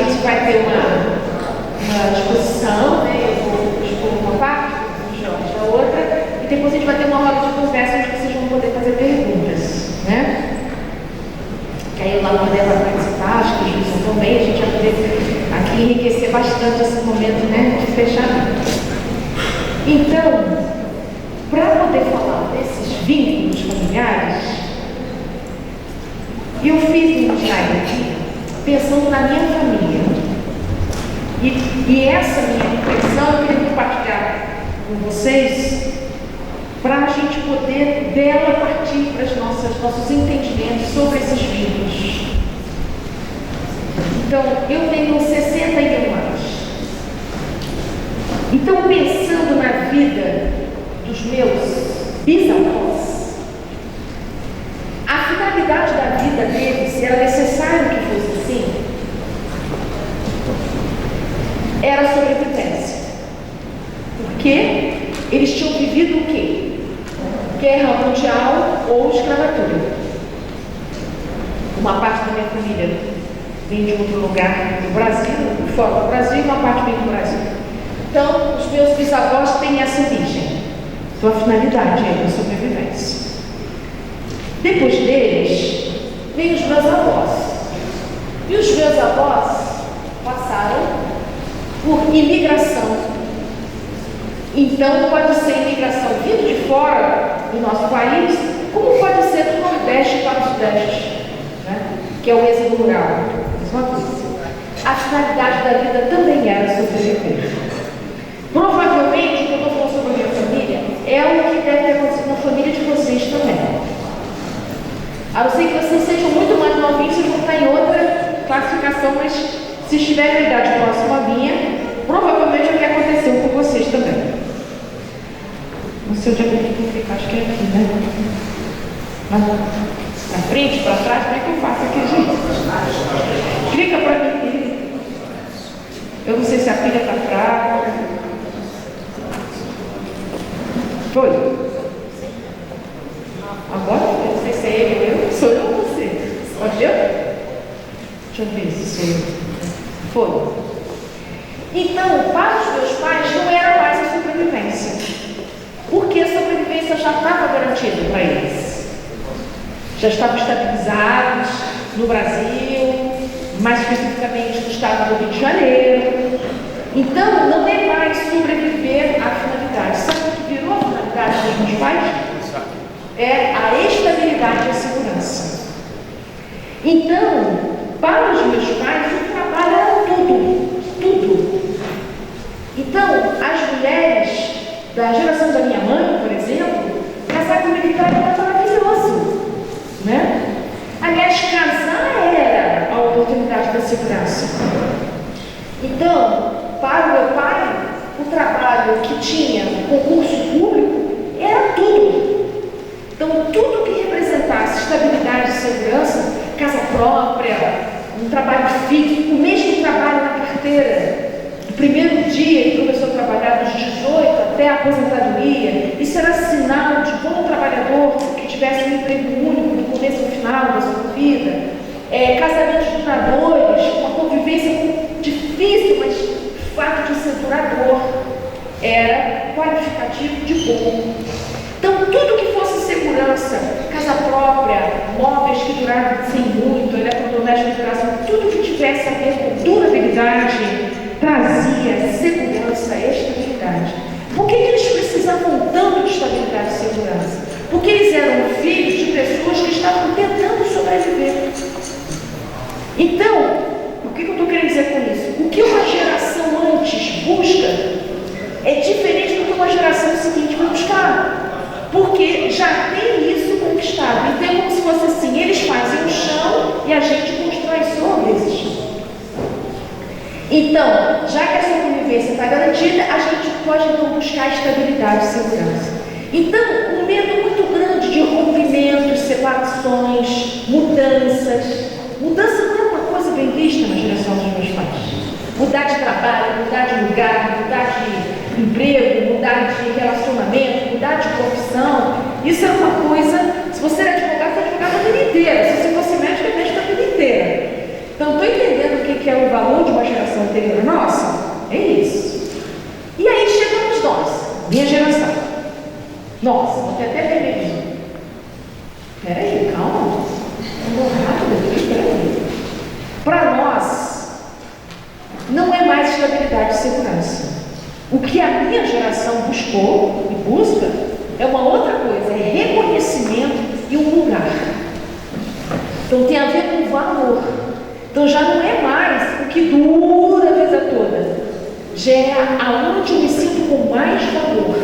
gente vai ter uma exposição, né? Eu vou expor uma parte, o Jorge a outra, e depois a gente vai ter uma roda de conversa onde vocês vão poder fazer perguntas, né? Que aí o Lamaré vai participar, acho que o Gilson também, a gente vai poder aqui enriquecer bastante esse momento, né, de fechamento. Então, para poder falar desses vínculos familiares, eu fiz um slide aqui pensando na minha família. E essa minha impressão eu queria compartilhar com vocês para a gente poder dela partir para os nossos entendimentos sobre esses vínculos. Então, eu tenho 61 anos. Então, pensando na vida dos meus bisavós, a finalidade da vida deles era necessário que fosse assim, era a sobrevivência. Porque eles tinham vivido o quê? Guerra mundial ou escravatura. Uma parte da minha família vem de outro lugar do Brasil, fora do Brasil, e uma parte vem do Brasil. Então, os meus bisavós têm essa origem. Então, a finalidade é a sobrevivência. Depois deles, vem os meus avós. E os meus avós passaram por imigração. Então, pode ser imigração vindo de fora do nosso país, como pode ser do Nordeste para o Sudeste, né? Que é o êxodo rural. Mesma coisa. A finalidade da vida também era sobreviver. Provavelmente, o que eu estou falando sobre a minha família é o que deve ter acontecido na família de vocês também. A não ser que vocês sejam muito mais novinhos, vocês vão estar em outra classificação, mas se estiverem em idade próxima à minha, provavelmente é o que aconteceu com vocês também. Não sei onde é que eu fico, acho que é aqui, né? Para frente, para trás, como é que eu faço aqui, gente? Clica para mim. Eu não sei se a pilha está fraca. Foi? Agora, eu não sei se é ele ou eu. Sou eu ou você? Pode ver? Deixa eu ver se sou eu. Foi. Então, para os meus pais não era mais a sobrevivência. Porque a sobrevivência já estava garantida para eles. Já estavam estabilizados no Brasil, mais especificamente no estado do Rio de Janeiro. Então, não é mais sobreviver à finalidade. Sabe o que virou a finalidade dos meus pais? É a estabilidade e a segurança. Então, para os meus pais, o trabalho era tudo. Então, as mulheres da geração da minha mãe, por exemplo, casar com militar era maravilhoso, né? Aliás, casar era a oportunidade da segurança. Então, para o meu pai, o trabalho que tinha concurso público era tudo. Então, tudo que representasse estabilidade e segurança, casa própria, um trabalho fixo, o mesmo trabalho na carteira. No primeiro dia ele começou a trabalhar dos 18 até a aposentadoria. Isso era sinal de bom trabalhador que tivesse um emprego único no começo e no final da sua vida. Casamentos duradouros, uma convivência difícil, mas o fato de ser duradouro era qualificativo de bom. Então, tudo que fosse segurança, casa própria, móveis que durassem muito, eletrodomésticos que durassem, tudo que tivesse a ver com durabilidade, trazia segurança e estabilidade. Por que eles precisavam tanto de estabilidade e segurança? Porque eles eram filhos de pessoas que estavam tentando sobreviver. Então, o que eu estou querendo dizer com isso? O que uma geração antes busca é diferente do que uma geração seguinte vai buscar. Porque já tem isso conquistado. Então é como se fosse assim, eles fazem o chão e a gente constrói sobre esse chão. Então, já que a sobrevivência está garantida, a gente pode então buscar estabilidade e segurança. Então, um medo muito grande de rompimentos, separações, mudanças. Mudança não é uma coisa bem vista na geração dos meus pais. Mudar de trabalho, mudar de lugar, mudar de emprego, mudar de relacionamento, mudar de profissão. Isso é uma coisa, se você é advogado, você é advogado a vida inteira. Se você fosse médico, é médico a vida inteira. Então, estou entendendo o que é o valor de uma geração anterior à nossa? É isso. E aí chegamos nós, minha geração. Nossa, vou ter até bebezinho. Peraí, calma. Vou rápido aqui, peraí. Para nós, não é mais estabilidade e segurança. O que a minha geração buscou e busca é uma outra coisa, é reconhecimento e um lugar. Então tem a ver com valor. Então já não é mais o que dura a vida toda. Já é aonde eu me sinto com mais valor.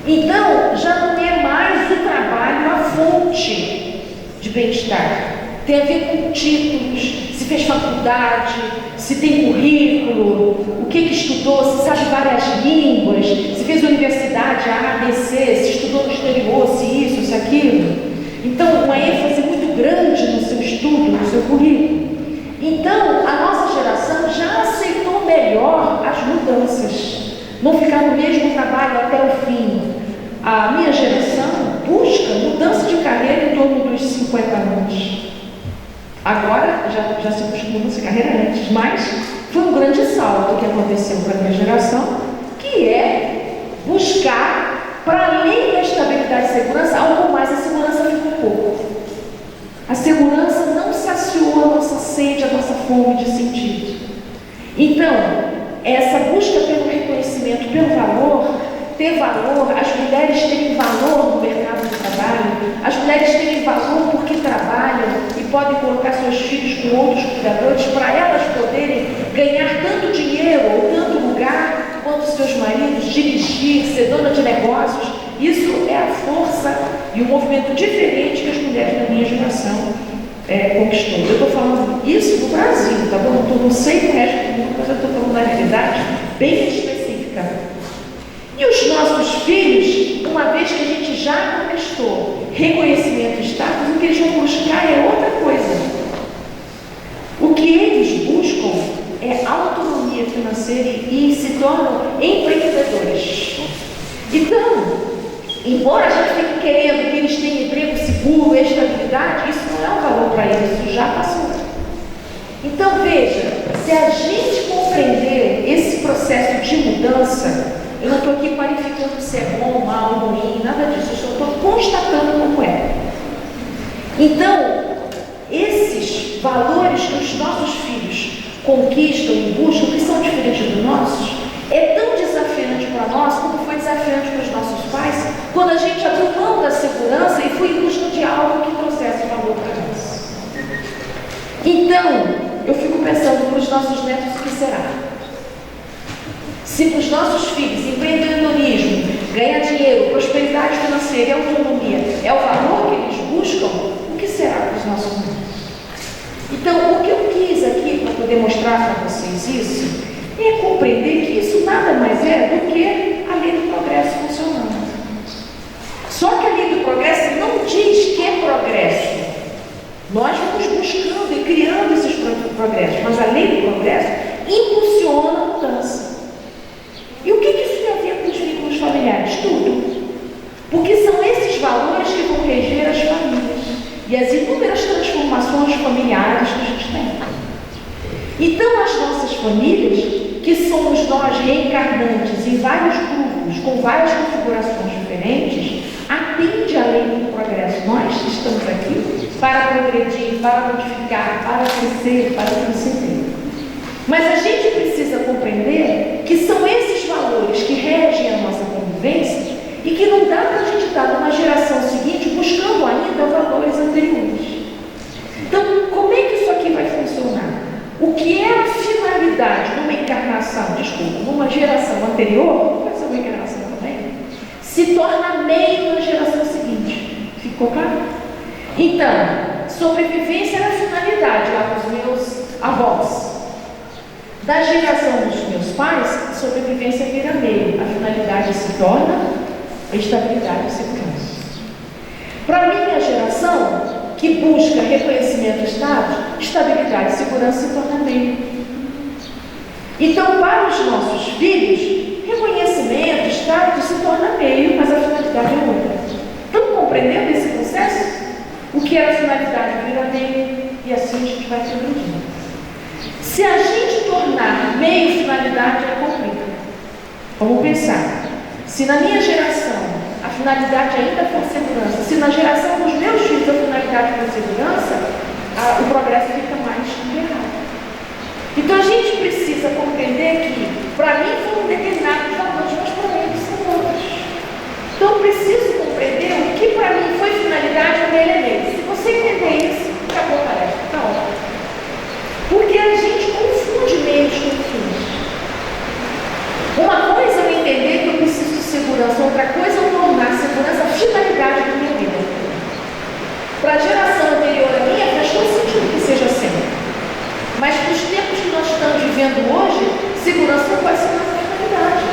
Então já não é mais o trabalho a fonte de bem-estar. Tem a ver com títulos, se fez faculdade, se tem currículo, o que estudou, se sabe várias línguas, se fez universidade A, B, C, se estudou no exterior, se isso, se aquilo. Então, uma ênfase muito grande no seu estudo, no seu currículo. Então, a nossa geração já aceitou melhor as mudanças, não ficar no mesmo trabalho até o fim. A minha geração busca mudança de carreira em torno dos 50 anos. Agora, já se busca mudança de carreira antes, mas foi um grande salto que aconteceu para a minha geração, que é buscar, para além da estabilidade e segurança, algo mais. A segurança ficou pouco. A segurança não saciou a nossa sede, a nossa fome de sentido. Então, essa busca pelo reconhecimento, pelo valor, ter valor, as mulheres terem valor no mercado de trabalho, as mulheres terem valor porque trabalham e podem colocar seus filhos com outros cuidadores para elas poderem ganhar tanto dinheiro ou tanto lugar quanto seus maridos, dirigir, ser dona de negócios. Isso é a força e o movimento diferente que as mulheres da minha geração conquistou. Eu estou falando isso no Brasil, tá bom? Eu não sei o resto do mundo, mas eu estou falando da realidade bem específica. E os nossos filhos, uma vez que a gente já conquistou reconhecimento e status, o que eles vão buscar é outra coisa. O que eles buscam é autonomia financeira e se tornam empreendedores. Então, embora a gente fique querendo que eles tenham emprego seguro, estabilidade, isso não é um valor para eles, isso já passou. Então veja, se a gente compreender esse processo de mudança, eu não estou aqui qualificando se é bom, mal, ruim, nada disso, eu só estou constatando como é. Então, esses valores que os nossos filhos conquistam e buscam, que são diferentes dos nossos, é tão desafiante para nós como foi desafiante para os nossos pais, quando a gente abriu mão da segurança e foi em busca de algo que trouxesse valor para nós. Então, eu fico pensando para os nossos netos, o que será? Se para os nossos filhos, empreendedorismo, ganhar dinheiro, prosperidade financeira e autonomia é o valor que eles buscam, o que será para os nossos netos? Então, o que eu quis aqui para poder mostrar para vocês isso, é compreender que isso nada mais é do que a lei do progresso funcionando. Só que a lei do progresso não diz que é progresso. Nós vamos buscando e criando esses progressos, mas a lei do progresso impulsiona a mudança. E o que isso tem a ver com os vínculos familiares? Tudo. Porque são esses valores que vão reger as famílias e as inúmeras transformações familiares que a gente tem. Então, as nossas famílias, que somos nós reencarnantes em vários grupos, com várias configurações diferentes, atende à lei do progresso. Nós estamos aqui para progredir, para modificar, para crescer, para transcender. Mas a gente precisa compreender que são esses valores que regem a nossa convivência e que não dá para a gente estar numa geração seguinte buscando ainda valores anteriores. Então, como é que isso aqui vai funcionar? O que é a finalidade numa encarnação, numa geração anterior, pode ser uma encarnação também, se torna meio na geração seguinte. Ficou claro? Então, sobrevivência era a finalidade lá dos meus avós. Da geração dos meus pais, sobrevivência vira meio. A finalidade se torna estabilidade e segurança. Para a minha geração, que busca reconhecimento e status, estabilidade e segurança se torna meio. Então, para os nossos filhos, reconhecimento, status se torna meio, mas a finalidade é outra. Estão compreendendo esse processo? O que era a finalidade vira meio, e assim a gente vai progredindo. Se a gente tornar meio finalidade, é complica. Vamos pensar. Se na minha geração a finalidade ainda for segurança, se na geração dos meus filhos a finalidade for segurança, o progresso fica mais errado. Então a gente precisa compreender que, para mim, foram determinados valores, mas para eles são outros. Então eu preciso compreender o que para mim foi finalidade, para ele é meio. Se você entender isso, acabou a palestra, está ótimo. Porque a gente confunde meios com fins. Uma coisa é eu entender que eu preciso de segurança, outra coisa é eu tornar a segurança a finalidade da minha vida. Para a geração anterior à minha, faz todo sentido que seja assim. Mas para os tempos que nós estamos vivendo hoje, segurança não pode ser nossa finalidade.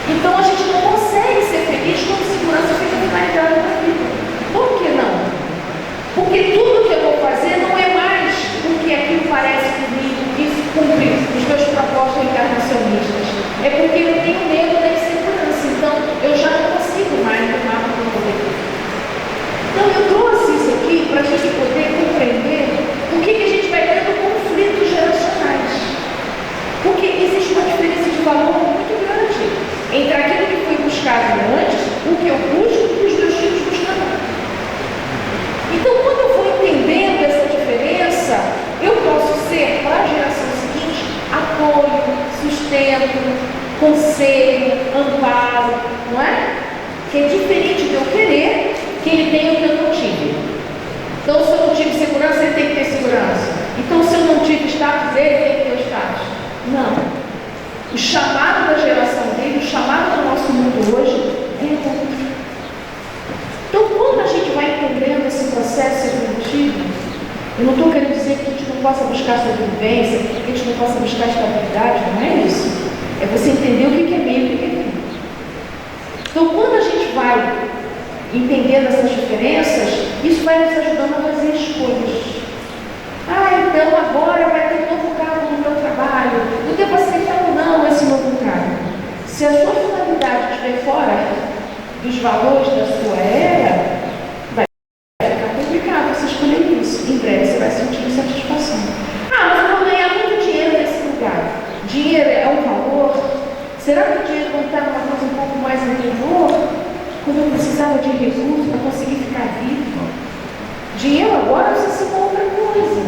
Então a gente não consegue ser feliz quando segurança fica a finalidade da vida. Por que não? Porque tudo que eu vou fazer não é mais porque aquilo parece comigo, isso cumpre os meus propósitos encarnacionistas. É porque eu tenho medo da insegurança. Então eu já não consigo mais tomar o meu poder. Então eu trouxe isso aqui para a gente poder compreender o que a gente vai tendo conflitos geracionais. Porque existe uma diferença de valor muito grande entre aquilo que foi buscado antes, o que eu busco e os meus filhos buscarão. Então, quando eu vou entendendo essa diferença, eu posso ser, para a geração seguinte, apoio, sustento, conselho, amparo, não é? Que é diferente de eu querer que ele tenha o que eu não tive. Então, se eu não tive segurança, ele tem que ter segurança. Então, se eu não tive status, ele tem que ter o status. Não. O chamado da geração dele, o chamado do nosso mundo hoje, é outro. Então, quando a gente vai entendendo esse processo evolutivo, eu não estou querendo dizer que a gente não possa buscar sobrevivência, que a gente não possa buscar estabilidade, não é isso. É você entender o que é meio e o que é fim. Então, quando a gente vai entendendo essas diferenças, isso vai nos ajudando a fazer escolhas. Então agora vai ter um novo cargo no meu trabalho. Eu devo aceitar ou não esse novo cargo? Se a sua finalidade estiver fora dos valores da sua era, vai ficar complicado você escolher isso. Em breve você vai sentir insatisfação. Mas eu vou ganhar muito dinheiro nesse lugar. Dinheiro é um valor? Será que o dinheiro não está numa coisa um pouco mais anterior? Quando eu precisava de recursos para conseguir ficar vivo? Dinheiro agora precisa ser uma outra coisa.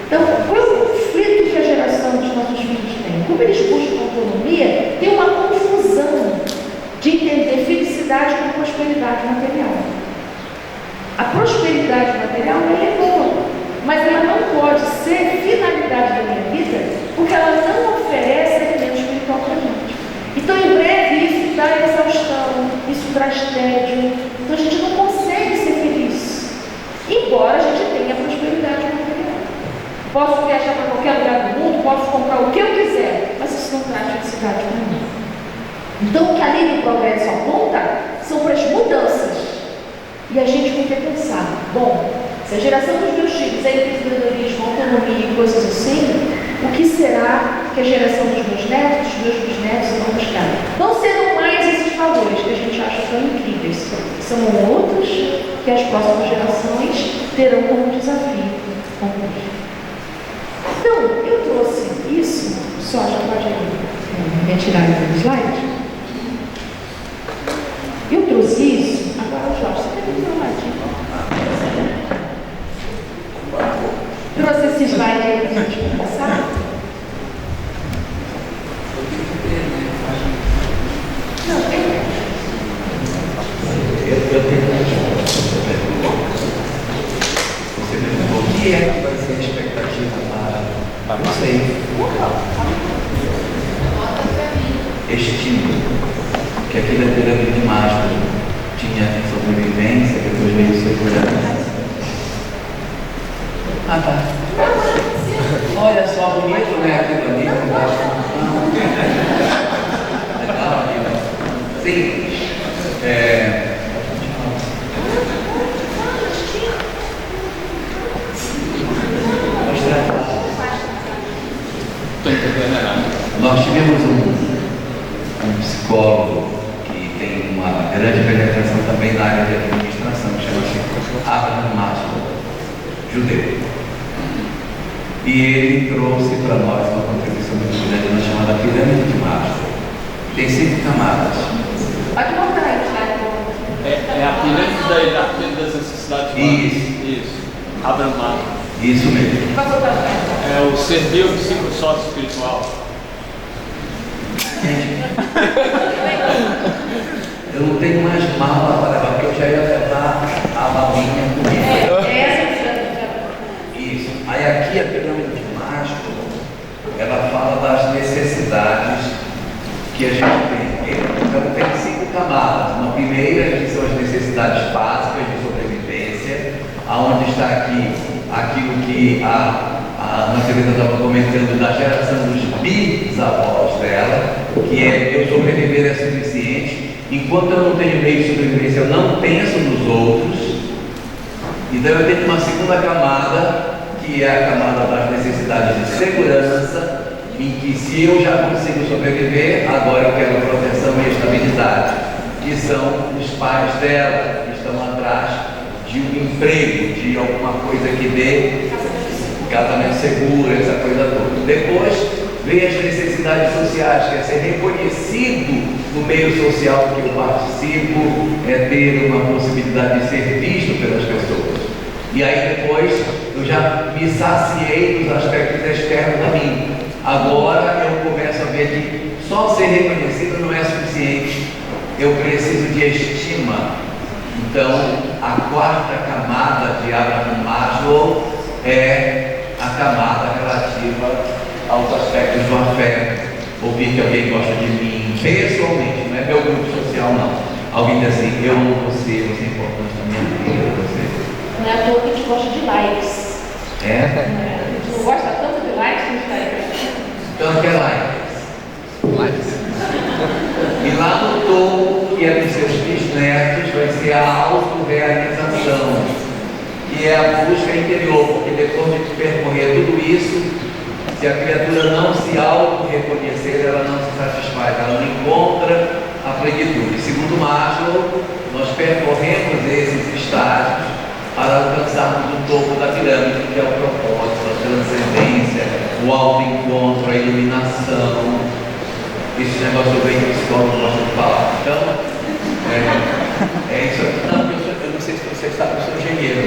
Então, qual é o conflito que a geração dos nossos filhos tem? Como eles buscam autonomia, tem uma confusão de entender felicidade com prosperidade material. A prosperidade material é boa, mas ela não pode ser finalidade da minha vida, porque ela não oferece alimento espiritual para a gente. Então, em breve, isso dá exaustão, isso traz tédio. Então, a gente não consegue ser feliz, embora a gente tenha prosperidade material. Posso viajar para qualquer lugar do mundo, posso comprar o que eu quiser, mas isso não traz felicidade para mim. Então, o que a lei do progresso aponta são para as mudanças. E a gente tem que pensar, bom, se a geração dos meus filhos é empreendedorismo, autonomia e coisas assim, o que será que a geração dos meus netos, dos meus bisnetos vão buscar? Não serão mais esses valores que a gente acha tão incríveis, são outros que as próximas gerações terão como desafio concluir. Então, eu trouxe isso, só já pode retirar o slide. Eu trouxe isso, agora Jorge, você tem que falar aqui. Trouxe esse slide aí para a gente passar. Eu tenho o que é que vai ser a expectativa para você? Estima que aqui na pirâmide de Maslow tinha sobrevivência, depois veio segurança. Tá. Olha só, bonito, né? Aquilo ali. Legal, sim. Nós tivemos um psicólogo que tem uma grande penetração também na área de administração, que chama-se Abraham Maslow, judeu. E ele trouxe para nós uma contribuição muito grande na chamada pirâmide de Maslow. Tem 5 camadas. Pode mostrar aí, Thiago. É a pirâmide da hierarquia das necessidades humanas. Isso. Abraham Maslow. Isso mesmo. Vai voltar para cá. É o servil psicossócio espiritual. Eu não tenho mais mala para levar, porque eu já ia levar a balinha comigo. Isso. Aí aqui a pirâmide de Maslow, ela fala das necessidades que a gente tem. Então tem 5 camadas. Uma primeira, que são as necessidades básicas de sobrevivência, aonde está aqui aquilo que a Marcelina estava comentando da geração dos bisavós dela, que é eu sobreviver é suficiente. Enquanto eu não tenho meio de sobrevivência, eu não penso nos outros. Então eu tenho uma segunda camada, que é a camada das necessidades de segurança, em que se eu já consigo sobreviver, agora eu quero proteção e estabilidade, que são os pais dela, que estão atrás de um emprego, de alguma coisa que dê casamento seguro, essa coisa toda. Depois vem as necessidades sociais, que é ser reconhecido no meio social que eu participo, é ter uma possibilidade de ser visto pelas pessoas. E aí depois eu já me saciei dos aspectos externos a mim. Agora eu começo a ver que só ser reconhecido não é suficiente. Eu preciso de estima. Então, a 4ª camada de Abraham Maslow é a camada relativa aos aspectos do afeto. Ouvir que alguém gosta de mim pessoalmente, não é meu grupo social, não. Alguém diz assim: eu amo você, você é importante na minha vida, você. Não é à toa que a gente gosta de likes. É? A gente não gosta tanto de likes no Instagram. Então, que é likes. E lá no topo, que é dos seus bisnetos, vai ser a autorrealização, que é a busca interior, porque depois de percorrer tudo isso, se a criatura não se auto-reconhecer, ela não se satisfaz, ela não encontra a plenitude. Segundo Maslow, nós percorremos esses estágios para alcançarmos o topo da pirâmide, que é o propósito, a transcendência, o autoencontro, a iluminação. Esse negócio eu venho psicólogo gosta de falar. Então, é isso aqui. Não, eu não sei se vocês sabem, eu sou engenheiro.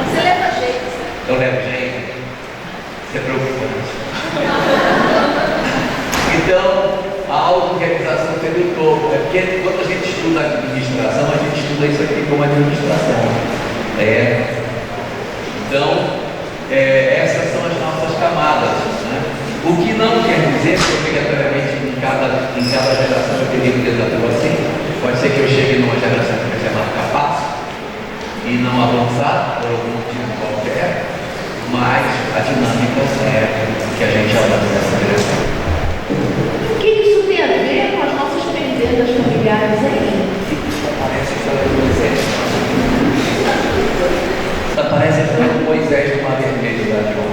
Você leva jeito. Eu levo jeito. Isso é preocupante. Então, a autorrealização seria o topo. É porque quando a gente estuda administração, a gente estuda isso aqui como administração. Então, essas são as nossas camadas, né? O que não quer dizer que obrigatoriamente em cada geração eu teria um desafio assim. Pode ser que eu chegue numa geração que vai ser mais capaz e não avançar por algum motivo qualquer, mas a dinâmica é que a gente avança nessa direção. O que isso tem a ver com as nossas pendências familiares aí? Parece história do Moisés. Parece a história do Moisés do Mar Vermelho da João.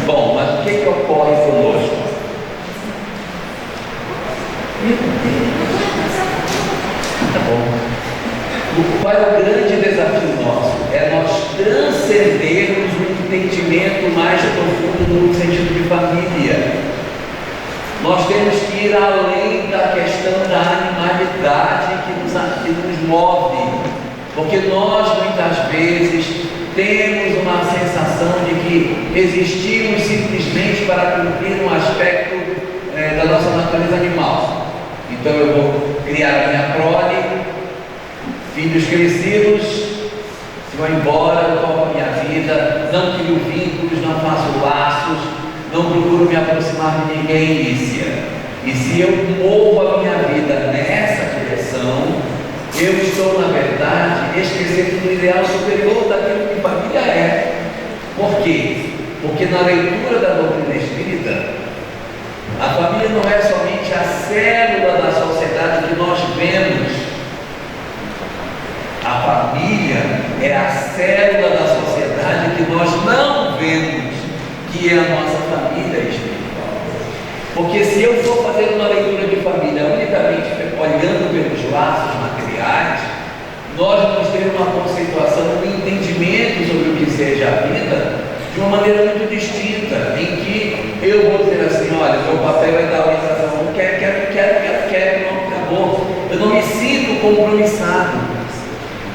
Bom, mas o que ocorre conosco? Tá bom. Qual é o grande desafio nosso? É nós transcendermos um entendimento mais profundo no sentido de família. Nós temos que ir além da questão da animalidade que nos move, porque nós muitas vezes temos uma sensação de que existimos simplesmente para cumprir um aspecto da nossa natureza animal. Então eu vou criar a minha prole, filhos crescidos, se vão embora, eu toco a minha vida, não crio vínculos, não faço laços, não procuro me aproximar de ninguém, Lícia. E se eu movo a minha vida nessa direção, eu estou, na verdade, esquecendo do ideal superior daquilo que família é. Por quê? Porque na leitura da doutrina espírita, a família não é somente a célula da sociedade que nós vemos. A família é a célula da sociedade que nós não vemos, que é a nossa família espiritual. Porque se eu for fazer uma leitura de família unicamente olhando pelos laços materiais, nós vamos ter uma conceituação, um entendimento sobre o que seja a vida de uma maneira muito distinta, em que eu vou dizer assim, olha, meu papel é dar orientação, quero, não, acabou. Eu não me sinto compromissado.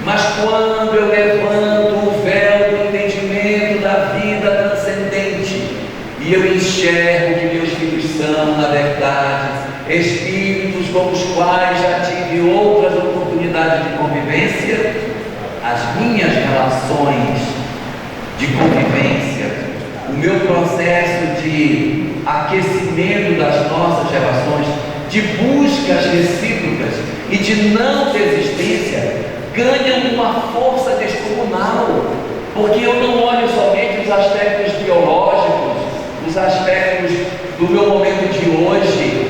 Mas quando eu levanto o véu do entendimento da vida transcendente e eu enxergo que meus filhos são, na verdade, espíritos com os quais já tive outras oportunidades de convivência, as minhas relações de convivência, o meu processo de aquecimento das nossas relações, de buscas recíprocas e de não desistência, ganham uma força descomunal, porque eu não olho somente os aspectos biológicos, os aspectos do meu momento de hoje,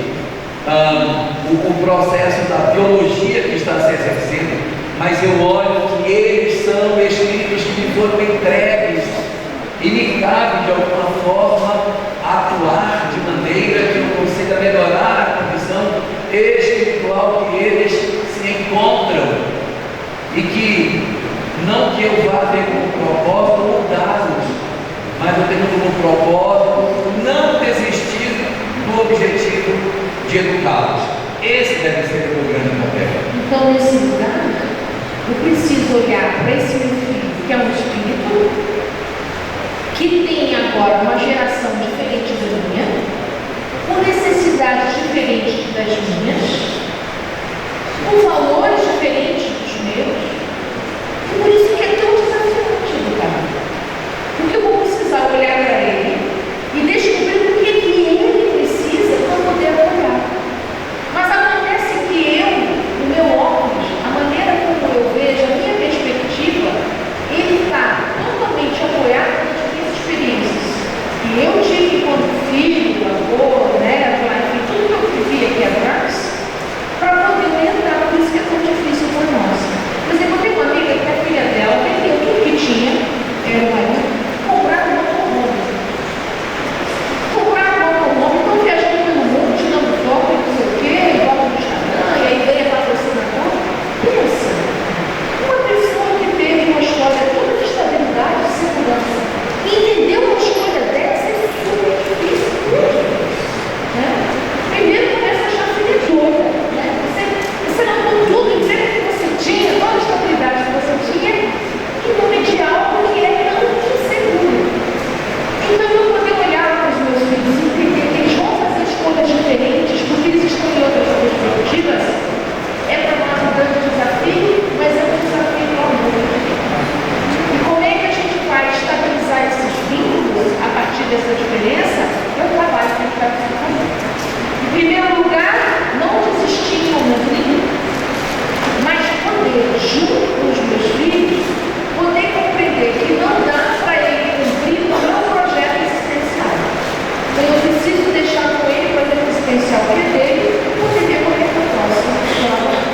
o processo da biologia que está se exercendo, mas eu olho que eles são espíritos que me foram entregues e me cabe de alguma forma atuar de maneira que eu consiga melhorar a condição espiritual que eles se encontram. E que, não que eu vá ter como propósito mudá-los, mas eu tenho como propósito não desistir do objetivo de educá-los. Esse deve ser o meu grande papel. Então, nesse lugar, eu preciso olhar para esse meu filho, que é um espírito, que tem agora uma geração diferente da minha, com necessidades diferentes das minhas, com valores diferentes dos meus, e por isso que é tão desafiante educar. Porque eu vou precisar olhar para ele e descobrir o que ele precisa para poder apoiar. Mas acontece que eu, o meu óculos, a maneira como eu vejo, a minha perspectiva, ele está totalmente apoiado nas minhas experiências. E eu tive quando filho, avô, neto, enfim, tudo que eu vivi aqui atrás, para poder orientar. Por isso que é tão difícil para nós. Por exemplo, eu tenho uma amiga que a filha dela vendeu tudo que tinha, era uma comprar um automóvel. Comprar um automóvel, então viajando pelo mundo, tirando foto, não sei o quê, bota no Instagram, e aí ganha patrocinador. Pensa, uma pessoa que teve uma história toda de estabilidade, de segurança, e entendeu uma escolha dessa é super difícil, muito difícil. Né? Primeiro começa a achar a filha doida, né? Você não tudo, o emprego que você tinha, toda a estabilidade que você tinha, em nome de algo que é tão inseguro. Então eu poder olhar para os meus filhos e entender que eles vão fazer escolhas diferentes, porque eles estão em outras perspectivas, é para nós um grande desafio, mas é um desafio para o mundo. E como é que a gente vai estabilizar esses vínculos a partir dessa diferença? É o trabalho que a gente vai precisar fazer. Em primeiro lugar, não desistir em momento nenhum, mas poder, junto com os meus filhos, poder compreender que não dá para ele cumprir o meu projeto existencial. Então eu preciso deixar com ele o projeto existencial que é dele e poder ver como é que eu posso colaborar.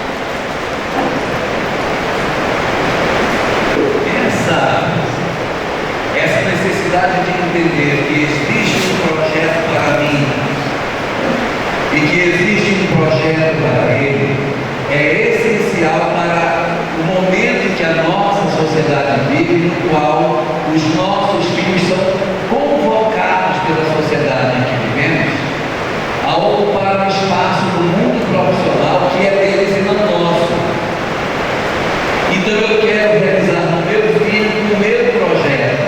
Essa necessidade de entender que existe um projeto para mim e que existe um projeto para ele é essencial para o momento em que a nossa sociedade vive, no qual os nossos filhos são convocados pela sociedade em que vivemos a ocupar um espaço no mundo profissional que é deles e não nosso. Então eu quero realizar no meu filho o meu projeto.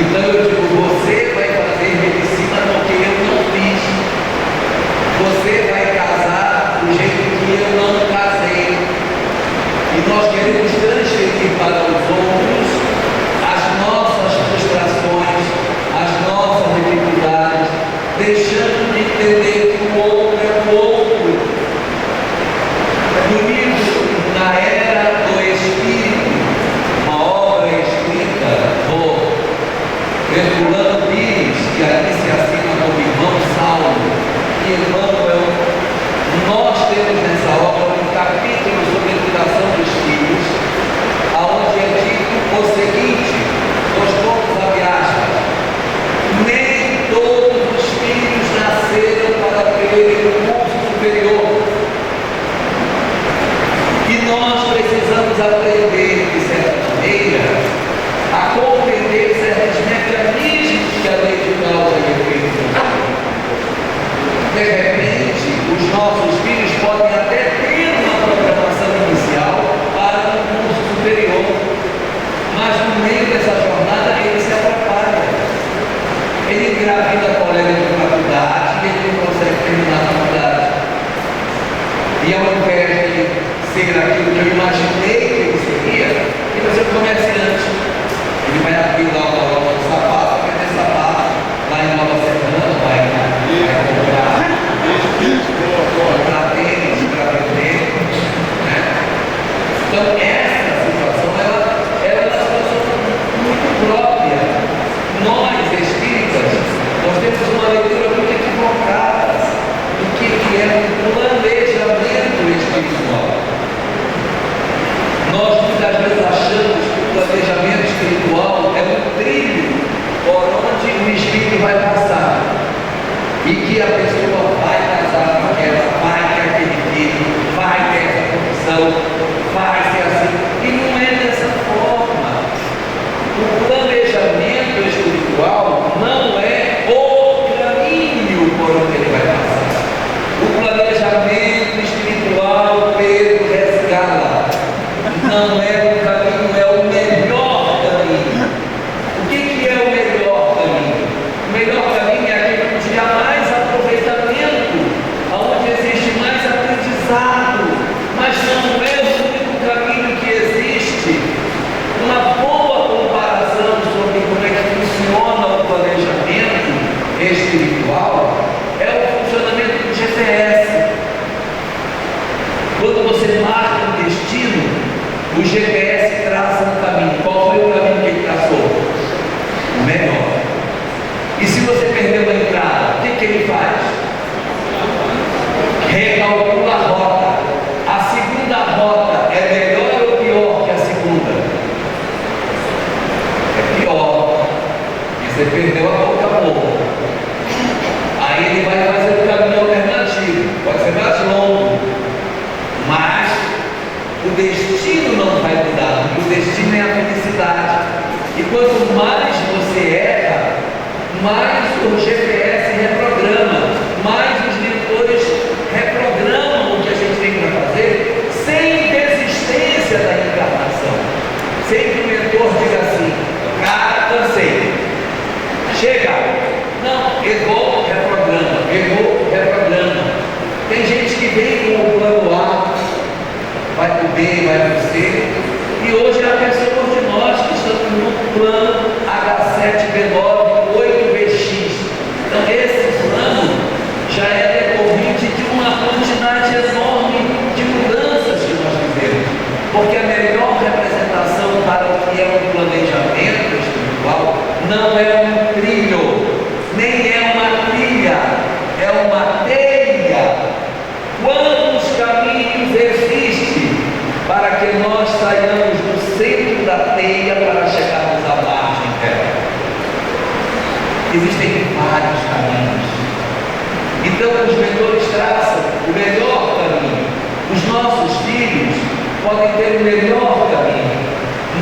Então eu digo, você vai fazer medicina porque eu não fiz. Você vai casar do jeito que eu não casei. E nós queremos transferir para os outros as nossas frustrações, as nossas dificuldades, deixando de entender que o outro é o outro. No livro, na Era do Espírito, uma obra escrita por Herculano Pires, que ali se assina como irmão Saulo e Emmanuel, nós temos nessa obra um capítulo sobre a educação dos filhos, aonde é dito o seguinte, nós vamos abre aspas, nem todos os filhos nasceram para terem superior. E nós precisamos aprender, de certa maneira, a compreender certos mecanismos que a lei de causa e efeito. De repente, os nossos filhos podem até ter uma programação inicial para um curso superior, mas no meio dessa jornada ele se atrapalha. Ele engravida colega de faculdade e ele não consegue terminar a faculdade. E ao invés de ser aquilo que eu imaginei que ele seria, ele vai ser um comerciante. Ele vai abrir lá uma loja de sapato, vai ter sapato lá em Nova Serrana, vai comprar tênis para vender. Né? Então essa situação ela é uma situação muito própria. Nós, espíritas, nós temos uma leitura muito equivocada do que é um planejamento espiritual. Nós muitas vezes achamos que o planejamento espiritual é um trilho por onde o espírito vai passar e que a pessoa vai casar com aquela, vai ter aquele filho, vai ter essa profissão, vai ser assim. E não é dessa forma. O planejamento espiritual não é o caminho por onde ele vai passar. O planejamento espiritual, Pedro resgala, não é o caminho, é o melhor caminho. O que é o melhor caminho? O melhor caminho é aquele onde há mais aproveitamento, onde existe mais aprendizado, mas não é o único caminho que existe. Uma boa comparação sobre como é que funciona o planejamento espiritual é o funcionamento do GPS. Quando você marca um destino, o GPS traça um caminho. Qual foi o caminho que ele traçou? O melhor. E se você perdeu a entrada, o que ele faz? Recalcula a rota. A segunda rota é melhor ou pior que a segunda? É pior. E você perdeu a boca boa. Aí ele vai fazer o caminho alternativo. Pode ser mais longo, mas o destino não vai mudar. O destino é a felicidade. E quanto mais você erra, mais o GPS reprograma, mais os mentores reprogramam o que a gente tem para fazer, sem desistência da encarnação. Sempre o mentor diz assim: cara, cansei, chega, não, errou, reprograma, errou, reprograma. Tem gente que vem com o plano A, vai para o B, vai para o C, e hoje há pessoas de nós que estão no plano H7B9 8BX. Então esse plano já é decorrente de uma quantidade enorme de mudanças que nós vivemos, porque a melhor representação para o que é um planejamento espiritual não é um trilho, nem é uma trilha, é uma teia. Quantos caminhos existem para que nós saiamos do centro da teia para chegarmos à margem dela? Existem vários caminhos. Então os mentores traçam o melhor caminho. Os nossos filhos podem ter o melhor caminho.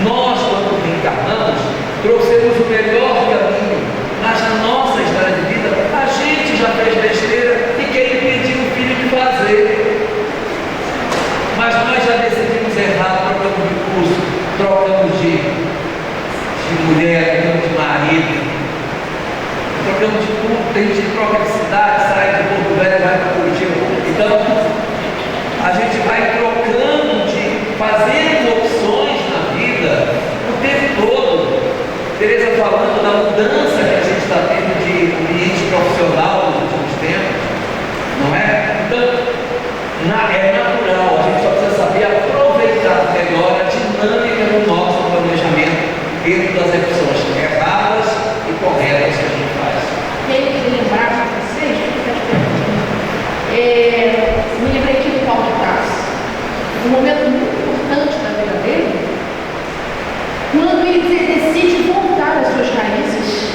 Nós, quando reencarnamos, trouxemos o melhor caminho. Mas na nossa história de vida, a gente já fez besteira e quer impedir o filho de fazer. Mas nós já decidimos errar, trocamos de curso, trocamos de mulher, trocamos de marido, trocamos de tudo. Tem gente que troca de cidade, sai de Porto Velho, vai para Curitiba. Então, a gente vai trocando, fazendo opções na vida o tempo todo. Tereza falando da mudança que a gente está tendo de ambiente profissional nos últimos tempos, não é? Então, é natural, a gente só precisa saber aproveitar melhor a dinâmica do nosso planejamento dentro das opções erradas e corretas que a gente faz. E aí, eu queria lembrar para vocês, me lembrei aqui do Paulo de Tarso, um momento muito importante da vida dele, quando ele decide voltar às suas raízes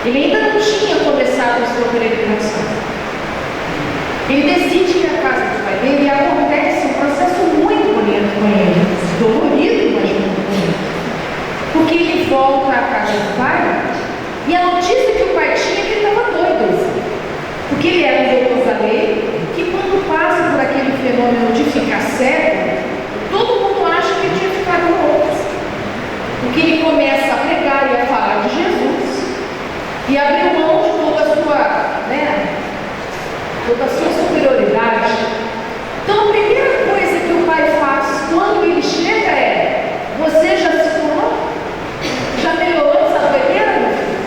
Ele ainda não tinha começado a sua peregrinação. Ele decide ir à casa do pai dele e acontece um processo muito bonito com ele, dolorido, mas muito bonito. Porque ele volta à casa do pai e a notícia que o pai tinha é que ele estava doido. Porque ele era um doutor da lei, que quando passa por aquele fenômeno de ficar cego, todo mundo acha que ele tinha ficado louco. Porque ele começa a pregar e a falar de Jesus e abriu mão de toda a sua superioridade. Então a primeira coisa que o pai faz quando ele chega é: você já se curou? Já melhorou essa doideira, meu filho?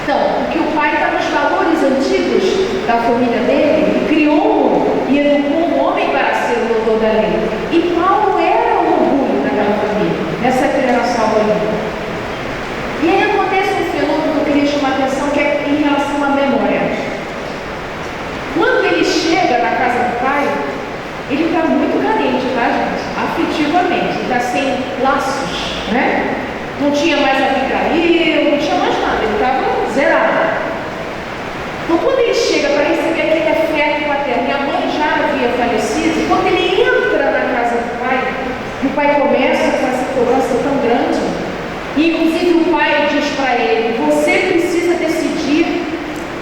Então, porque o pai está nos valores antigos da família dele, ele criou e educou um homem para ser o doutor da lei. E Paulo era o orgulho daquela família, nessa geração agora. E aí acontece um fenômeno que eu queria chamar a atenção, que é em relação à memória. Quando ele chega na casa do pai, ele está muito carente, tá, gente? Afetivamente, ele está sem laços, né? Não tinha mais Abigail, não tinha mais nada, ele estava zerado. Então, quando ele chega para receber aquele afeto paterno, e a mãe já havia falecido, quando ele entra na casa do pai, e o pai começa com essa cobrança tão grande, e inclusive o pai diz para ele: você precisa decidir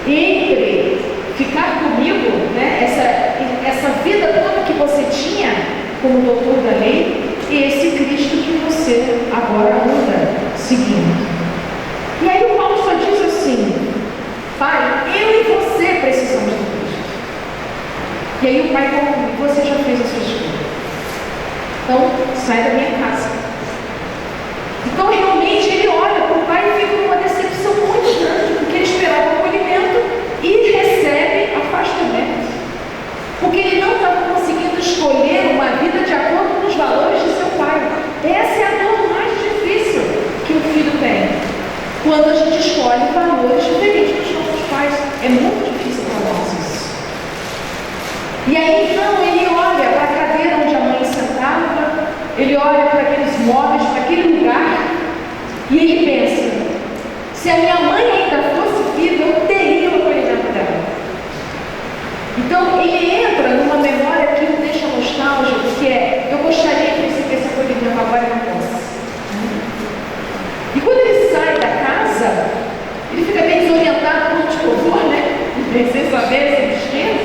entre ficar comigo, né, essa vida toda que você tinha como doutor da lei, e esse Cristo que você agora anda seguindo. E aí o Paulo só diz assim: pai, eu e você precisamos do Cristo. E aí o pai conclui: você já fez a sua escolha, então sai da minha casa. Então realmente ele olha para o pai e fica com uma decepção muito grande, porque ele esperava o acolhimento e recebe afastamento, porque ele não estava conseguindo escolher uma vida de acordo com os valores de seu pai. Essa é a dor mais difícil que o filho tem, quando a gente escolhe valores diferentes dos nossos pais. É muito difícil para nós isso. E aí então ele olha para a cadeira onde a mãe sentava, ele olha para aqueles móveis, para aquele lugar, e ele pensa: se a minha mãe ainda fosse viva, eu teria o acolhimento dela. Então ele entra numa memória que o deixa nostálgico, que é: eu gostaria de receber esse acolhimento, agora eu não posso. E quando ele sai da casa, ele fica bem desorientado por onde eu vou, né? Sem saber esse destino.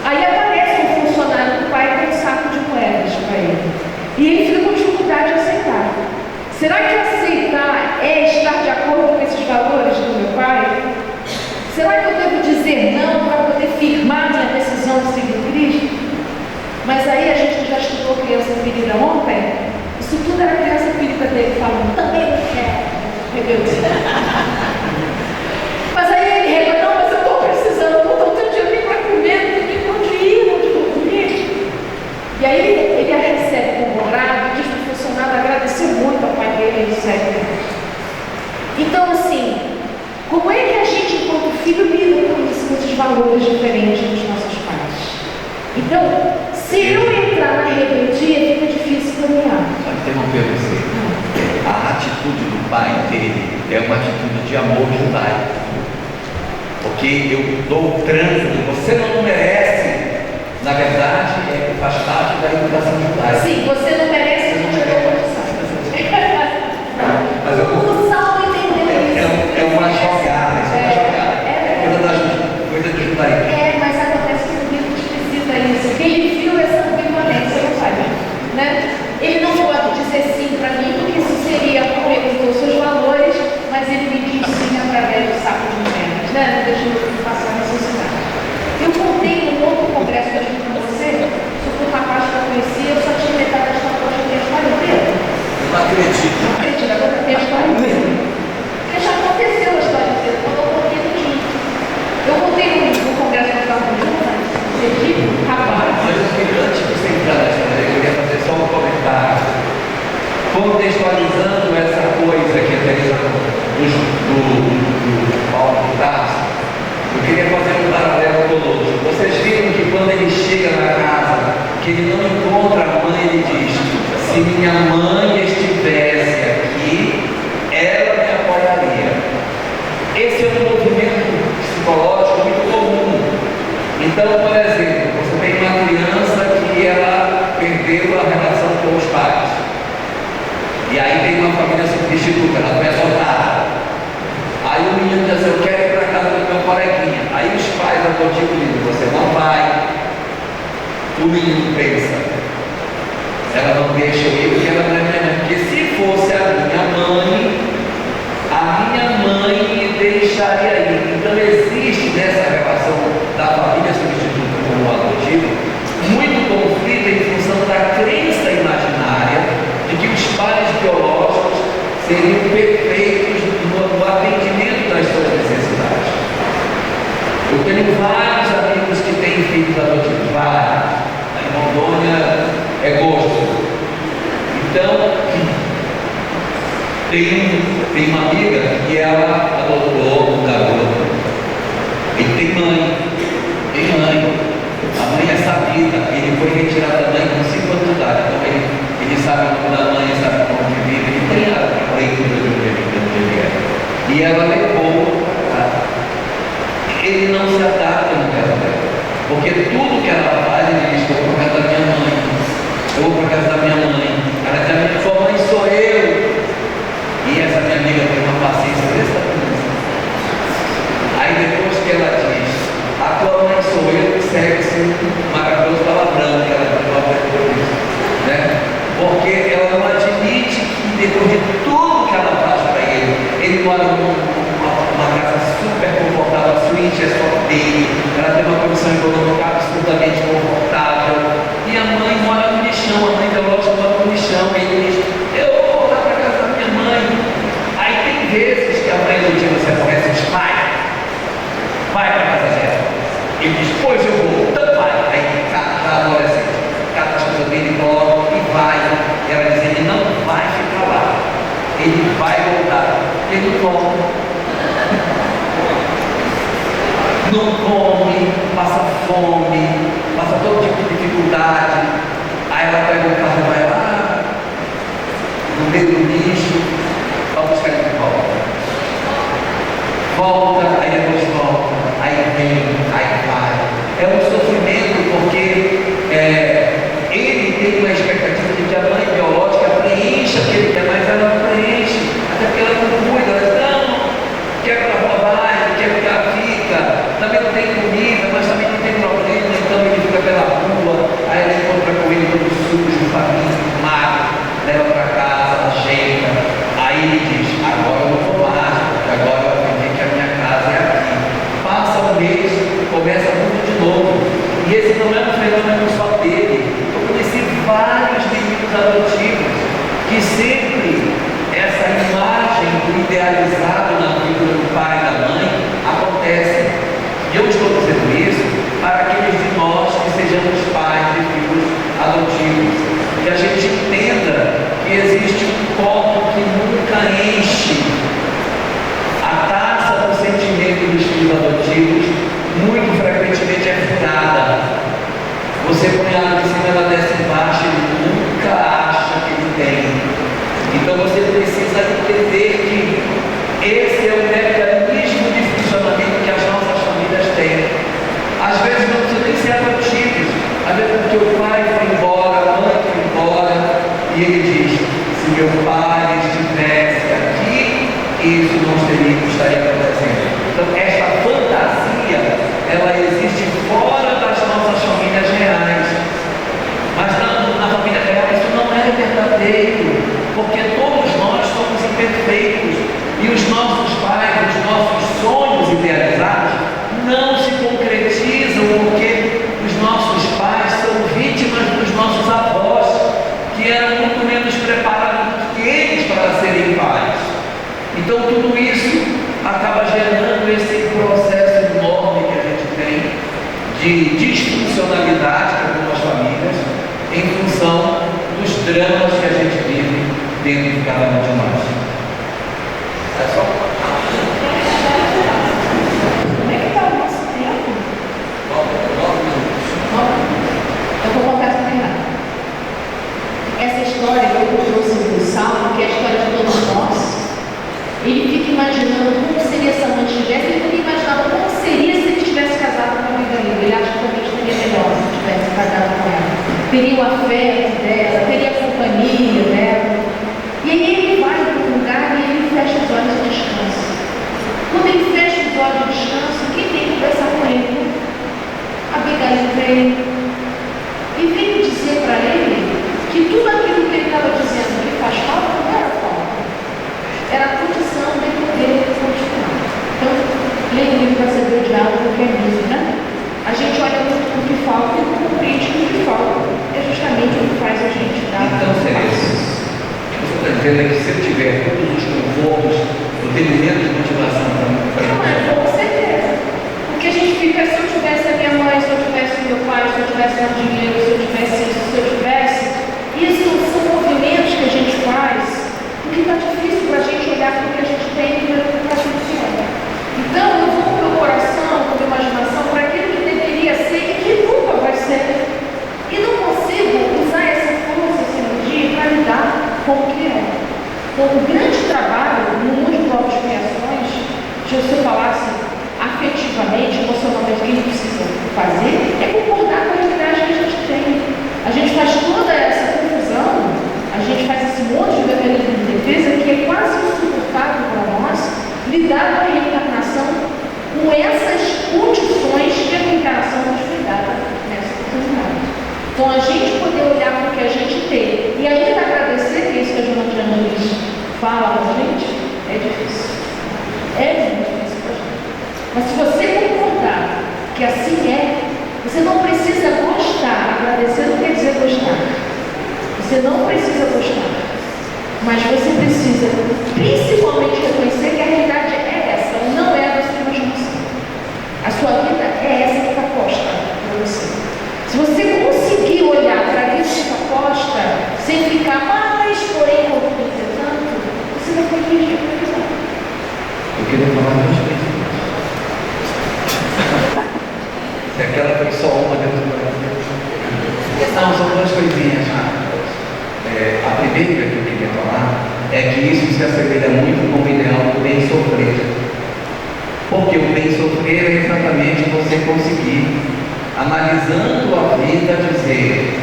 Aí aparece um funcionário do pai com um saco de moedas para ele. E ele fica com dificuldade de aceitar. Será que aceitar é estar de acordo com esses valores do meu pai? Será que eu devo dizer não para poder firmar minha decisão de seguir Cristo? Mas aí a gente já estudou criança ferida ontem. Isso tudo era criança ferida dele falando: também não quero. Rebelde. Mas aí ele reclama: não, mas eu estou precisando, não estou tendo dinheiro nem para comer, não tenho onde ir, onde dormir. E aí ele a recebe com morado e diz para o funcionário agradecer muito ao pai dele e segue. Então, assim, como é que a gente, enquanto filho, lida com isso, com esses valores diferentes dos nossos pais? Então, se eu entrar na rebeldia, fica difícil caminhar. Só interromper você. A atitude do pai dele é uma atitude de amor judaico. Porque eu dou o trânsito, você não merece. Na verdade, faz parte da educação judaica. Sim, você não merece, não te dou condição. Mas o salmo entendeu isso. É uma jogada, coisa do judaísmo. Mas acontece que o livro explicita isso, que ele viu essa ambivalência no pai, né? Ele não pode dizer sim para mim, porque isso seria cumprir com os seus valores, mas ele me diz sim através do saco de moedas, né? Não deixa eu passar necessidade. Eu contei num outro congresso que eu tive com você sobre um rapaz que eu conhecia, eu só tinha metade da história, eu tinha a história inteira. Não acredito. Não acredito, agora eu tenho a história inteira. Porque já aconteceu a história inteira, quando eu contei tudinho. Eu contei no congresso que eu estava junto, rapaz. Mas eu queria, antes de você entrar na história, eu queria fazer só um comentário. Contextualizando essa coisa que a Teresa do Paulo de Tarso, eu queria fazer um paralelo conosco. Vocês viram que quando ele chega na casa, que ele não encontra a mãe, ele diz: se minha mãe estivesse aqui, ela me apoiaria. Então, por exemplo, você tem uma criança que ela perdeu a relação com os pais. E aí tem uma família substituta, ela foi adotada. Aí o menino diz assim, eu quero ir para a casa do meu coleguinha. Aí os pais adotivos dizem, você não vai. O menino pensa, ela não deixa eu ir porque ela não é minha mãe. Porque se fosse a minha mãe me deixaria ir. Então existe nessa relação da família substituta com o adotivo muito conflito em função da crença imaginária de que os pais biológicos seriam perfeitos no atendimento das suas necessidades. Eu tenho vários amigos que têm filhos adotivos, vários. Em Rondônia é gosto. Então, tem uma amiga que ela adotou um garoto. Ele tem mãe. A mãe é sabida. Ele foi retirado da mãe com 5 anos de idade. Então ele sabe o nome da mãe, sabe como que vive. Ele tem a leitura de onde ele é. E ela levou para casa. Ele não se adapta no caso dela. Porque tudo que ela faz, ele diz, eu vou para casa da minha mãe. Eu vou para casa da minha mãe. Ela diz, a minha mãe sou eu. E essa minha amiga tem uma paciência desse tamanho. Aí depois que ela diz, a tua mãe sou eu, segue-se um maravilhoso palavrão que ela diz, né? Porque ela não admite que depois de tudo que ela faz para ele mora numa casa super confortável, a suíte é só dele, ela tem uma condição econômica absolutamente confortável, e a mãe mora no lixão, a mãe biológica mora no lixão, e ele diz, eu vou voltar para casa da minha mãe. Aí tem vezes que a mãe adotiva se aborrece os pais, vai para casa dela, ele diz, pois eu vou, então vai. Aí está adolescente, cata as coisas dele, coloca e vai, e ela diz, ele não vai ficar lá, ele vai voltar, ele não volta. Não come, passa fome, passa todo tipo de dificuldade. Aí ela pega o carro e vai lá, no meio do lixo, para buscar ele de volta. Volta, aí depois volta, aí vem, aí vai. É um sofrimento porque ele tem uma expectativa de que a mãe biológica preencha o que ele quer, mas ela não preenche, até porque ela não cuida, ela diz, não, quer para rodar, quer que ela fica, também não tem comida, mas também não tem problema, então ele fica pela rua, aí ela encontra com ele todo sujo, faminto, magro, leva para casa, ajeita, aí ele diz, agora eu vou mais, porque agora eu aprendi que a minha casa é aqui. Passa um mês, começa tudo de novo, e esse não é um fenômeno só dele. Eu conheci vários meninos adotivos que sempre essa imagem do idealizado na figura do pai e da mãe acontece. E eu estou dizendo isso para aqueles de nós que sejamos pais de filhos adotivos, que a gente entenda que existe um copo que nunca enche. A taça do sentimento dos filhos adotivos muito frequentemente é furada. Você põe ela de cima, ela desce embaixo, ele nunca acha que ele tem. Então você precisa entender que esse é o mecanismo de funcionamento que as nossas famílias têm. Às vezes não precisa nem ser adotivos, às vezes porque o pai foi embora, a mãe foi embora, e ele diz, se meu pai estivesse aqui, isso não estaria acontecendo. Então esta fantasia, ela existe fora das nossas famílias reais, mas na família real isso não é verdadeiro, porque todos nós somos imperfeitos, e os nossos pais, os nossos sonhos idealizados não se concretizam porque os nossos pais são vítimas dos nossos avós, que eram muito menos preparados do que eles para serem pais. Então tudo isso acaba gerando esse processo enorme que a gente tem de disfuncionalidade para algumas famílias em função dos dramas que a gente vive dentro de cada um de nós. É só. Como é que está o nosso tempo? 9 minutos. Eu vou contar para terminar. Essa história que eu trouxe no Salmo, que é a história de todos nós, ele fica imaginando como seria se a mãe tivesse, ele fica imaginando como seria se ele tivesse casado com a vida dele. Ele acha teria o afeto dela, teria a companhia dela. E aí ele vai para um lugar e ele fecha os olhos e descansa. Quando ele fecha os olhos e descansa, quem tem que conversar com ele? Abigail veio e veio dizer para ele que tudo aquilo que ele estava dizendo que faz falta não era falta, era a condição de poder continuar. Então, leia o livro para saber o diálogo que é mesmo, né? A gente olha muito para o que falta e não compreende que o que falta é justamente o que faz a gente dar. Então, Tereza, você está dizendo que se eu tiver todos os confortos, eu tenho menos motivação para não é, com certeza. Porque a gente fica, se eu tivesse a minha mãe, se eu tivesse o meu pai, se eu tivesse o dinheiro, se eu tivesse isso, se eu tivesse. Isso são movimentos que a gente faz, porque está difícil para a gente olhar para o que a gente tem para funcionar. Então, eu vou com o meu coração, com a minha imaginação, para aquilo que deveria ser e que nunca vai ser. E não consigo usar essa força, essa energia para lidar com o que é. Então, o grande trabalho no mundo de novas criações, se eu falasse afetivamente, emocionalmente, o que a gente precisa fazer é concordar com a realidade que a gente tem. A gente faz toda essa confusão, a gente faz esse monte de mecanismo de defesa que é quase insuportável para nós lidar com a reencarnação com essas condições que a reencarnação nos foi dada nessa oportunidade. Então, a gente poder olhar para o que a gente tem e ainda agradecer, que é isso que a Jonathan Nunes fala para a gente, é difícil. É muito difícil para a gente. Mas se você concordar que assim é, você não precisa gostar. Agradecer não quer dizer gostar. Você não precisa gostar. Mas você precisa principalmente reconhecer que a realidade é essa, não é a da sua imaginação. A sua vida é essa que está posta para você. Se você conseguir olhar para isso que está posta, sem ficar mais, porém, tanto, você vai corrigir a visão. Eu queria falar duas coisas. Se aquela foi só uma dentro do coração. Não, são duas coisinhas. A primeira que eu queria falar é que isso se assemelha muito com o ideal do bem sofrer. Porque o bem sofrer é exatamente você conseguir, analisando a vida, dizer: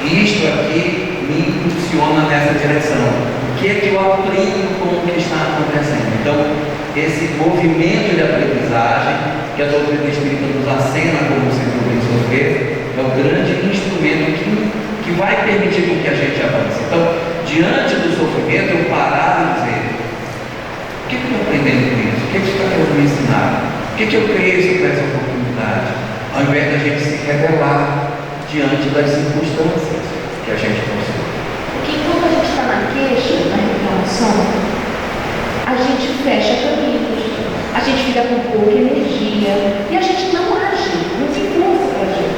isto aqui me impulsiona nessa direção. O que é que eu aprendo com o que está acontecendo? Então, esse movimento de aprendizagem que a doutrina espírita nos acena como sendo o bem sofrer é o grande instrumento que vai permitir com que a gente avance. Então, diante do sofrimento, eu parar e dizer: o que eu estou aprendendo com isso? O que isso está querendo me ensinar? O que eu cresço para essa oportunidade? Ao invés de a gente se revelar diante das circunstâncias que a gente passou. Porque enquanto a gente está na queixa, na reclamação, a gente fecha caminhos, a gente fica com pouca energia e a gente não age, não tem força para agir.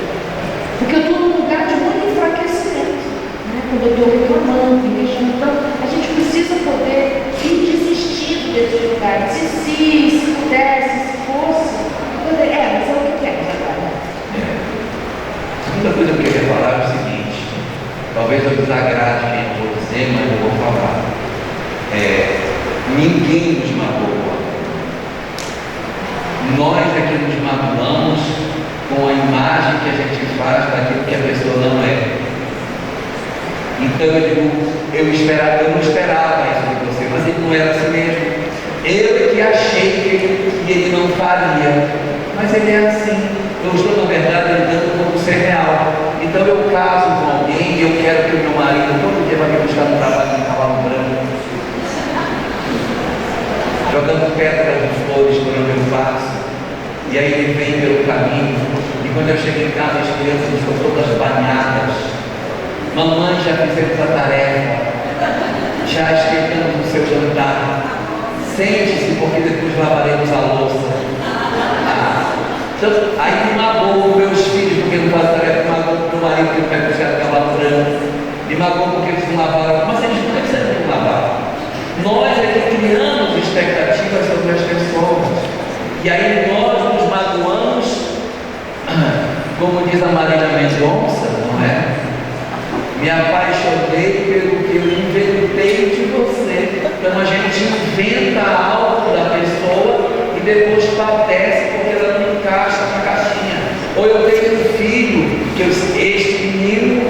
Porque eu estou num lugar de muito enfraquecimento, né? Quando eu estou reclamando, me queixando. Então, a gente precisa poder ir desistindo desses lugares. Se pudesse, se fosse, poder, mas é o que queremos agora. A segunda coisa que eu queria falar é o seguinte: talvez eu desagrade quem eu vou dizer, mas eu vou falar. Ninguém nos magoa. Nós é que nos magoamos com a imagem que a gente faz daquilo que a pessoa não é. Então eu digo, eu não esperava isso de você, mas ele não era assim mesmo. Eu que achei que ele não faria, mas ele é assim. Eu estou, na verdade, lidando como ser real. Então eu caso com alguém e eu quero que o meu marido todo dia vá me buscar no trabalho de cavalo branco, jogando pedras de flores por onde eu passo. E aí ele vem pelo caminho, e quando eu chego em casa as crianças estão todas banhadas. Mamãe, já fizemos a tarefa, já esquentamos o seu jantar. Sente-se, porque depois lavaremos a louça. Então, aí me magoam meus filhos porque não fazem tarefa, me magoam meu marido que não vai buscar cavalo branco, me magoam porque eles não lavaram, mas eles não precisam de lavar. Nós é que criamos expectativas sobre as pessoas. E aí nós nos magoamos, como diz a Marília Mendonça, não é? Me apaixonei pelo que eu inventei de você. Então a gente inventa algo da pessoa e depois padece porque ela não encaixa na caixinha. Ou eu tenho um filho, que este menino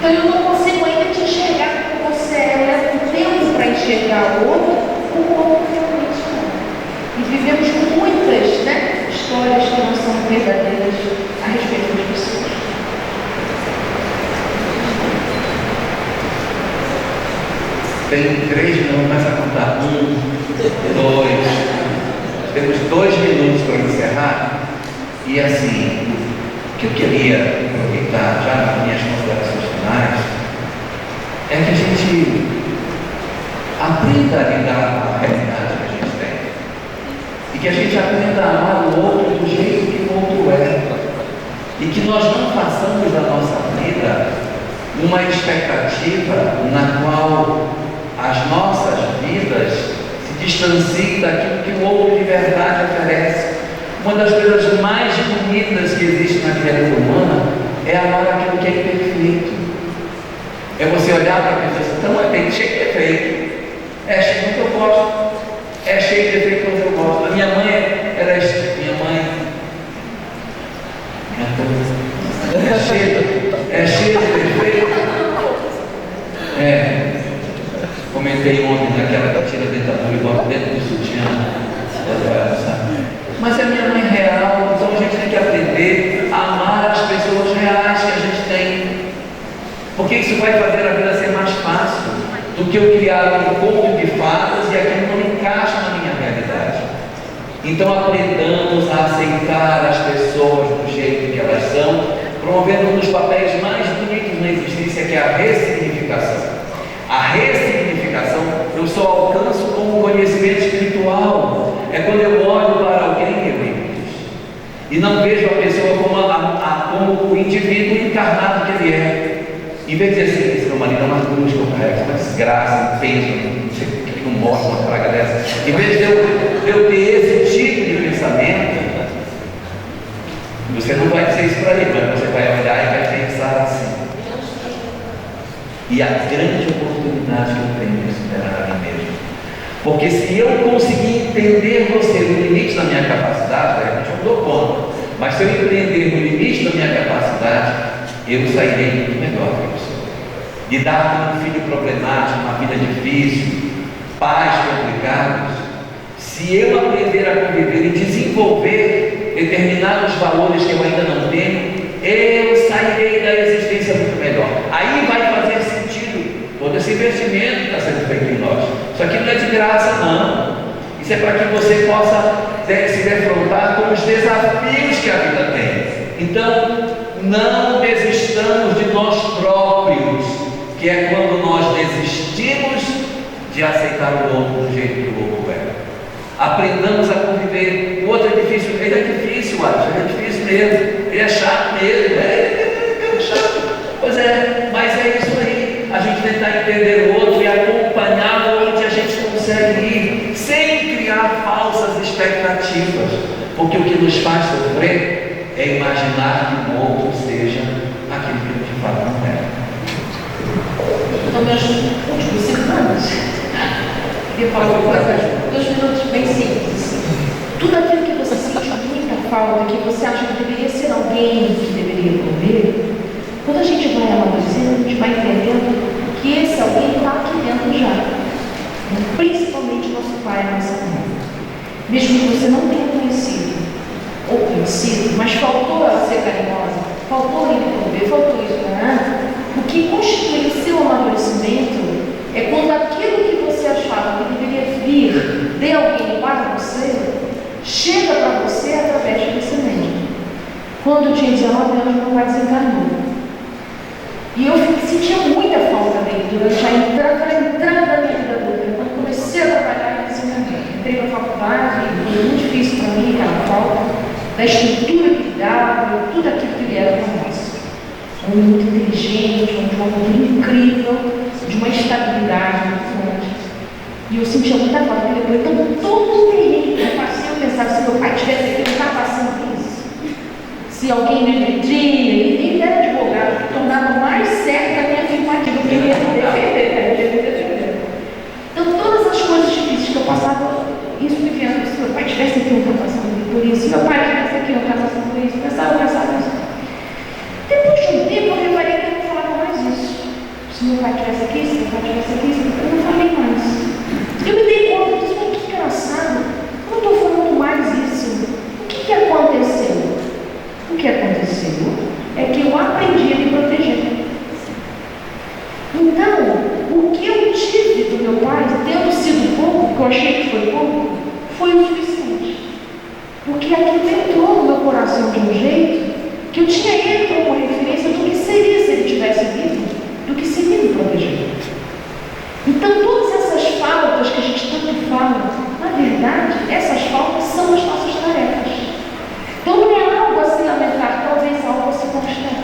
Então eu não consigo ainda te enxergar como você é. Eu levo um tempo para enxergar o outro como o outro realmente é. E vivemos muitas, né, histórias que não são verdadeiras a respeito das pessoas. Tem 3 minutos, começa a contar. 1, 2. Temos 2 minutos para encerrar. E assim, o que eu queria aproveitar já nas minhas considerações finais é que a gente aprenda a lidar com a realidade que a gente tem. E que a gente aprenda a amar o outro do jeito que o outro é. E que nós não façamos da nossa vida uma expectativa na qual as nossas vidas se distanciem daquilo que o outro de verdade oferece. Uma das coisas mais bonitas que existe na criatura humana é amar aquilo que é imperfeito. É você olhar para a pessoa e dizer, então é cheio de defeito. É cheio do que eu gosto. É cheio de defeito que eu gosto. A minha mãe era minha mãe. É cheio de defeito. Comentei ontem naquela que tira a dentadura e bota dentro do sutiã. Mas é minha mãe real, então a gente tem que aprender a amar as pessoas reais que a gente tem. Porque isso vai fazer a vida ser mais fácil do que eu criar um conto de fadas e aquilo não encaixa na minha realidade. Então aprendamos a aceitar as pessoas do jeito que elas são, promovendo um dos papéis mais bonitos na existência, que é a ressignificação. A ressignificação eu só alcanço com o conhecimento espiritual. É quando eu olho para alguém, queridos, e não vejo a pessoa como o indivíduo encarnado que ele é. Em vez de dizer assim, esse meu marido é uma cruz que eu carrego, uma desgraça, um peso, não sei o que não mostra uma praga dessa. Em vez de eu ter esse tipo de pensamento, você não vai dizer isso para ele, mas você vai olhar e vai pensar assim. E a grande oportunidade que eu tenho de superar a mim mesmo. Porque se eu conseguir entender você no limite da minha capacidade, de repente eu dou conta, mas se eu empreender no limite da minha capacidade, eu sairei muito melhor que eu sou. Lidar com um filho problemático, uma vida difícil, pais complicados, se eu aprender a conviver e desenvolver determinados valores que eu ainda não tenho, eu sairei da existência muito melhor. Aí vai fazer sentido todo esse investimento que está sendo feito em nós. Isso aqui não é de graça, não. Isso é para que você possa se defrontar com os desafios que a vida tem. Então, não desistamos de nós próprios, que é quando nós desistimos de aceitar o outro do jeito que o outro é. Aprendamos a conviver. O outro é difícil, ele é difícil, ele é difícil mesmo, ele é chato mesmo, é chato. Pois é, mas é isso aí. A gente tentar entender o outro e acompanhá-lo onde a gente consegue ir, sem criar falsas expectativas, porque o que nos faz sofrer é imaginar que o outro seja aquilo que de fato não é. Então, meus últimos 5 anos, eu falo coisas, 2 minutos bem simples. Tudo aquilo que você sente muita falta, que você acha que deveria ser alguém que deveria prover, quando a gente vai amadurecendo, a gente vai entendendo que esse alguém está aqui dentro já. Principalmente nosso pai e nossa mãe. Mesmo que você não tenha conhecido, ou conhecido, mas faltou ela ser carinhosa, faltou ele prover, faltou isso, né? O que constitui o seu amadurecimento é quando aquilo que você achava que deveria vir de alguém para você, chega para você através de você mesmo. Quando eu tinha 19 anos, meu pai desencarnou. E eu sentia muita falta dele durante a entrada da minha vida adulta. Quando comecei a trabalhar, ele desencarnou. Entrei na faculdade, foi muito difícil para mim aquela falta da estrutura que ele dava, tudo aquilo que ele era para nós. Um homem muito inteligente, de uma cultura incrível, de uma estabilidade muito grande. E eu sentia muita falta dele. Então, todo terreno que eu passei, eu pensava, se meu pai tivesse aqui, eu não estava passando por isso. Se alguém me agredia, ele era advogado, que tornava mais certa a minha afirmativa, que eu queria me defender. Então, todas as coisas difíceis que eu passava, isso me vendo, se meu pai tivesse aqui, eu não estava passando por isso. Se meu pai tivesse aqui, eu não estava passando por isso. Eu pensava isso. Depois de um tempo, eu reparei que eu não falava mais isso. meu pai tivesse aqui, se meu pai tivesse aqui, eu não falei mais. Eu me dei conta disso, mas que engraçado, eu não estou falando mais isso. O que aconteceu? O que aconteceu é que eu aprendi a me proteger. Então, o que eu tive do meu pai, tendo sido pouco, que eu achei que foi pouco, foi o suficiente. Porque aquilo entrou no meu coração de um jeito que eu tinha ele como referência do que seria se ele tivesse vivo, do que seria me proteger. Então, todas essas faltas que a gente tanto fala, na verdade, essas faltas são as nossas tarefas. Então, não é algo a se lamentar, talvez algo a se conquistar.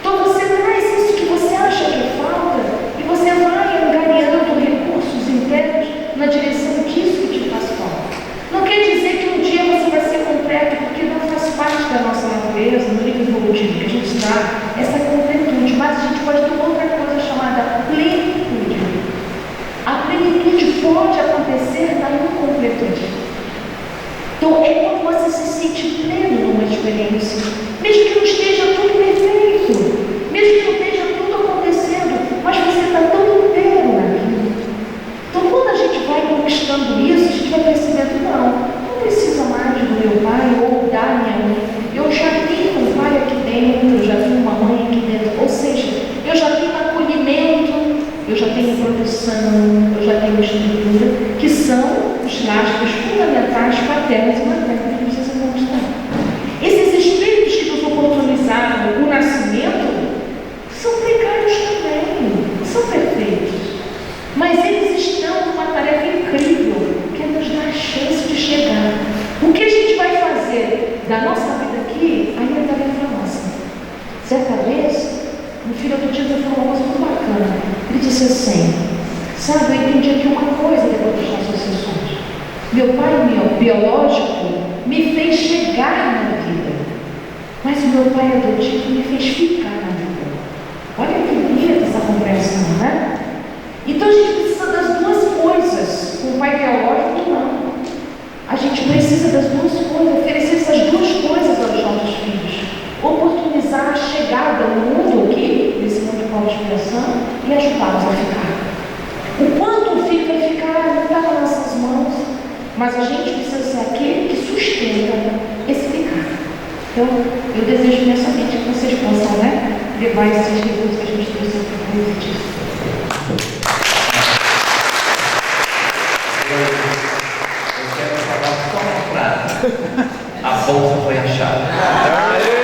Então, você traz isso que você acha que falta e você vai angariando recursos internos na direção disso que te faz falta. Não quer dizer que um dia você vai ser completo, porque não faz parte da nossa natureza, no nível evolutivo que a gente está, essa completude, mas a gente pode ter outra coisa chamada plenitude. A plenitude pode acontecer na incompletude. Então, é quando você se sente pleno numa experiência, mesmo que não esteja tudo perfeito, mesmo que não esteja tudo acontecendo, mas você está tão inteiro naquilo. Então, quando a gente vai conquistando isso, a gente vai percebendo, não precisa mais do meu pai ou da minha mãe. Eu já tenho um pai aqui dentro, eu já tenho uma mãe aqui dentro, ou seja, eu já tenho acolhimento, eu já tenho proteção, eu já tenho estrutura, que são os lastros fundamentais paternos e maternos que precisam conquistar. Esses espíritos que nos oportunizaram o nascimento são precários também, são perfeitos, mas eles estão numa tarefa incrível, que é nos dar a chance de chegar. O que a gente vai fazer da nossa vida aqui, ainda é tarefa nossa. Certa vez, meu filho outro dia falou uma coisa muito bacana. Ele disse assim, sabe, eu entendi aqui uma coisa depois das nossas sessões. Meu pai, meu biológico, me fez chegar na vida, mas o meu pai adotivo me fez ficar na vida. Olha que bonita essa compreensão, né? Então a gente precisa das duas coisas, com o pai biológico não. A gente precisa das duas coisas, oferecer essas duas coisas aos nossos filhos. Oportunizar a chegada no mundo aqui, nesse mundo com a expiação, e ajudá-los a ficar. O quanto o filho vai ficar não está nas nossas mãos, mas a gente precisa ser aquele que sustenta esse ficar. Então, eu desejo imensamente que vocês possam, levar esses recursos que a gente trouxe para o disso. Eu quero falar só uma frase. A bolsa foi achada.